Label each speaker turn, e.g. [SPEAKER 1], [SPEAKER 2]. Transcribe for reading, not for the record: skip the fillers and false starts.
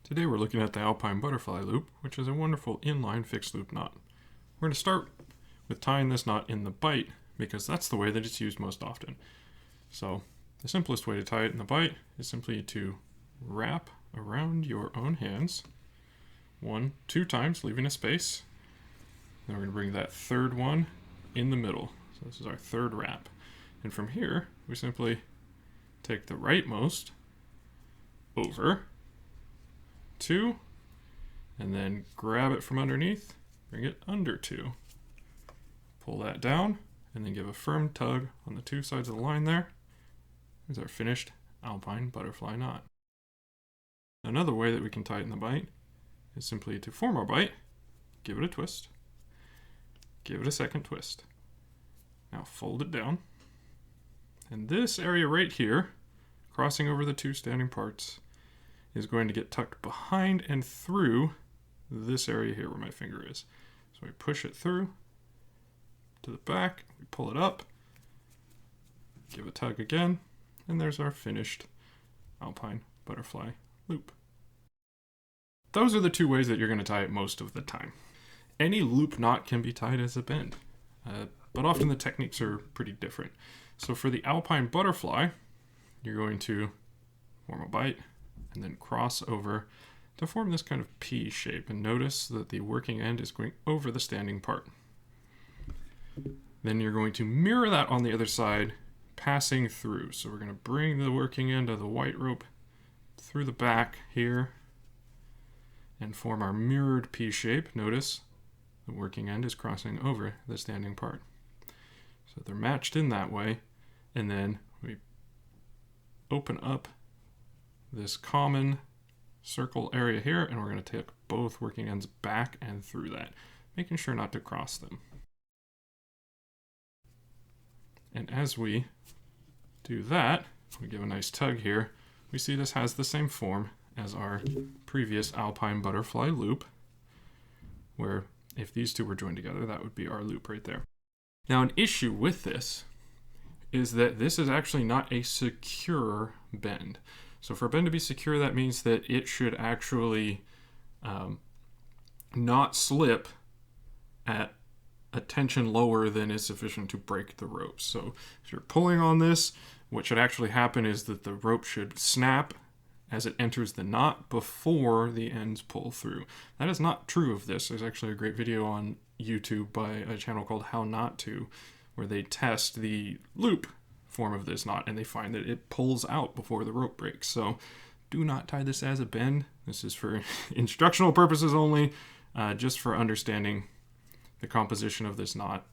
[SPEAKER 1] Today we're looking at the Alpine Butterfly loop, which is a wonderful inline fixed loop knot. We're going to start with tying this knot in the bite because that's the way that it's used most often. So the simplest way to tie it in the bite is simply to wrap around your own hands 2 times, leaving a space. Then we're going to bring that third one in the middle. So this is our third wrap. And from here, we simply take the rightmost over 2, and then grab it from underneath, bring it under 2. Pull that down, and then give a firm tug on the 2 sides of the line there. Here's our finished Alpine Butterfly Knot. Another way that we can tie it in the bite is simply to form our bite, give it a twist, give it a second twist. Now fold it down, and this area right here, crossing over the 2 standing parts, is going to get tucked behind and through this area here where my finger is. So we push it through to the back, we pull it up, give a tug again, and there's our finished Alpine Butterfly loop. Those are the 2 ways that you're going to tie it most of the time. Any loop knot can be tied as a bend, but often the techniques are pretty different. So for the Alpine Butterfly, you're going to form a bite, and then cross over to form this kind of P shape. And notice that the working end is going over the standing part. Then you're going to mirror that on the other side, passing through. So we're going to bring the working end of the white rope through the back here and form our mirrored P shape. Notice the working end is crossing over the standing part. So they're matched in that way. And then we open up this common circle area here, and we're going to take both working ends back and through that, making sure not to cross them. And as we do that, we give a nice tug here, we see this has the same form as our previous Alpine Butterfly loop, where if these 2 were joined together, that would be our loop right there. Now, an issue with this is that this is actually not a secure bend. So for a bend to be secure, that means that it should actually not slip at a tension lower than is sufficient to break the rope. So if you're pulling on this, what should actually happen is that the rope should snap as it enters the knot before the ends pull through. That is not true of this. There's actually a great video on YouTube by a channel called How Not To, where they test the loop form of this knot, and they find that it pulls out before the rope breaks. So do not tie this as a bend. This is for instructional purposes only, just for understanding the composition of this knot.